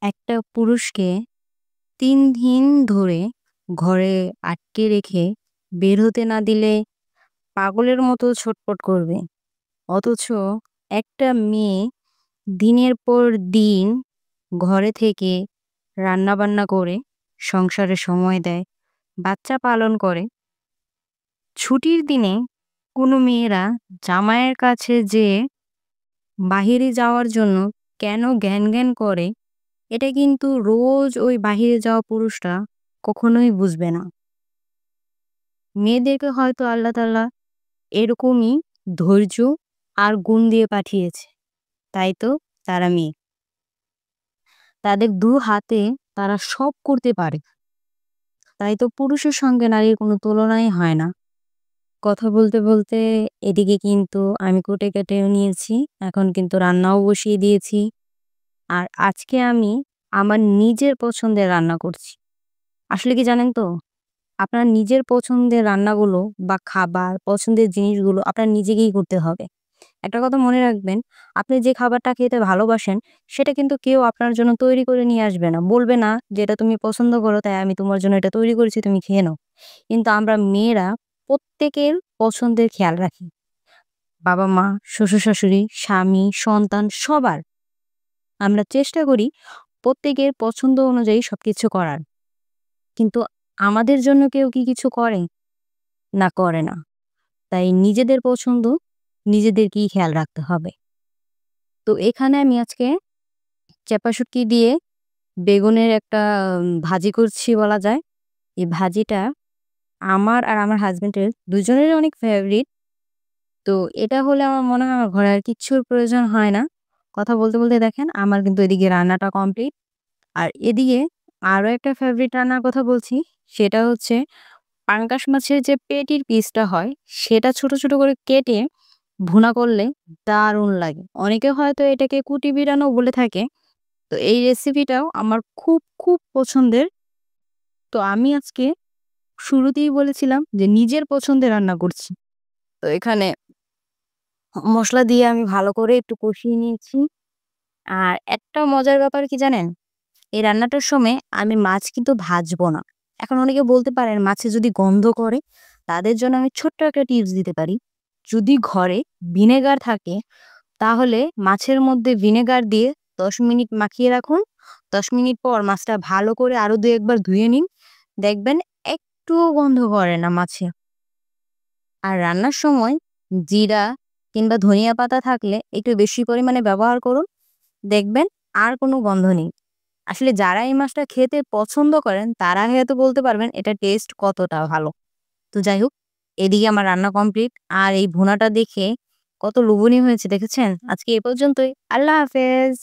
একটা পুরুষকে ৩ দিন ধরে ঘরে আটকে রেখে বের হতে না দিলে পাগলের মতো ছটফট করবে। অথচ একটা মেয়ে দিনের পর দিন ঘরে থেকে রান্নাবান্না করে সংসারে সময় দেয়, বাচ্চা পালন করে। ছুটির দিনে কোনো মেয়েরা জামাইয়ের কাছে যেয়ে বাহিরে যাওয়ার জন্য কেন ঘ্যানঘ্যান করে, এটা কিন্তু রোজ ওই বাহিরে যাওয়া পুরুষরা কখনোই বুঝবে না। মেয়েদেরকে হয়তো আল্লাহ তাআলা এরকমই ধৈর্য আর গুণ দিয়ে পাঠিয়েছে। তাই তো তারা মেয়ে। তাদের ২ হাতে তারা সব করতে পারে। তাই তো পুরুষের সঙ্গে নারীর কোনো তুলনাই হয় না। কথা বলতে, বলতে এদিকে কিন্তু আমি কুটে কেটেও নিয়েছি। এখন কিন্তু রান্নাও বসিয়ে দিয়েছি। আর আজকে আমি আমার নিজের পছন্দের রান্না করছি। আসলে কি জানেন তো? আপনার নিজের পছন্দের রান্নাগুলো বা খাবার, পছন্দের জিনিসগুলো আপনার নিজেকেই করতে হবে। একটা কথা মনে রাখবেন, আপনি যে খাবারটা খেতে ভালোবাসেন, সেটা কিন্তু কেউ আপনার জন্য তৈরি করে নিয়ে আসবে না। বলবে না যে, "এটা তুমি পছন্দ করো, তাই আমি তোমার জন্য এটা তৈরি করেছি, তুমি খেয়ে নাও।" কিন্তু আমরা মেয়েরা প্রত্যেকের পছন্দের খেয়াল রাখি। বাবা-মা, শ্বশুর-শাশুড়ি, স্বামী, সন্তান সবার। আমরা চেষ্টা করি প্রত্যেকের পছন্দ অনুযায়ী সবকিছু করার। কিন্তু আমাদের জন্য কেউ কি কিছু করে? না, করে না। তাই নিজেদের পছন্দ নিজেদেরকেই খেয়াল রাখতে হবে। তো এখানে আমি আজকে চেপা শুটকি দিয়ে বেগুনের একটা ভাজি করছি বলা যায়। এই ভাজিটা আমার আর আমার হাসব্যান্ডের দুজনেরই অনেক ফেভারিট। তো এটা হলে আমার মনে হয় আমার ঘরে আর কিচ্ছুর প্রয়োজন হয় না। কথা বলতে, বলতে দেখেন আমার কিন্তু এদিকে রান্নাটা কমপ্লিট। আর এদিকে আরো একটা ফেভারিট রান্নার কথা বলছি। সেটা হচ্ছে পাঙ্গাস মাছের যে পেটির পিসটা হয়, সেটা ছোট, ছোট করে কেটে ভুনা করলে দারুণ লাগে। অনেকে হয়তো এটাকে কুটি বিরানও বলে থাকে। তো এই রেসিপিটাও আমার খুব, খুব পছন্দের। তো আমি আজকে শুরুতেই বলেছিলাম যে নিজের পছন্দের রান্না করছি। তো এখানে মসলা দিয়ে আমি ভালো করে একটু কষিয়ে নিয়েছি। আর একটা মজার ব্যাপার কি জানেন? এই রান্নাটার সময় আমি মাছ কিন্তু ভাজবো না। এখন অনেকে বলতে পারেন মাছে যদি গন্ধ করে, তাদের জন্য আমি ছোট্ট একটা টিপস দিতে পারি। যদি ঘরে ভিনেগার থাকে, তাহলে মাছের মধ্যে ভিনেগার দিয়ে ১০ মিনিট মাখিয়ে রাখুন। ১০ মিনিট পর মাছটা ভালো করে আরো ২-১ বার ধুয়ে নিন। দেখবেন একটুও গন্ধ করে না মাছে। আর রান্নার সময় জিরা কিংবা ধনিয়া পাতা থাকলে একটু বেশি পরিমাণে ব্যবহার করুন। দেখবেন আর কোনো গন্ধ নেই। আসলে যারা এই মাছটা খেতে পছন্দ করেন তারা হয়তো বলতে পারবেন এটার টেস্ট কতটা ভালো। তো যাই হোক, এদিকে আমার রান্না কমপ্লিট। আর এই ভুনাটা দেখে কত লোভনীয় হয়েছে দেখেছেন? আজকে এ পর্যন্তই। আল্লাহ হাফেজ।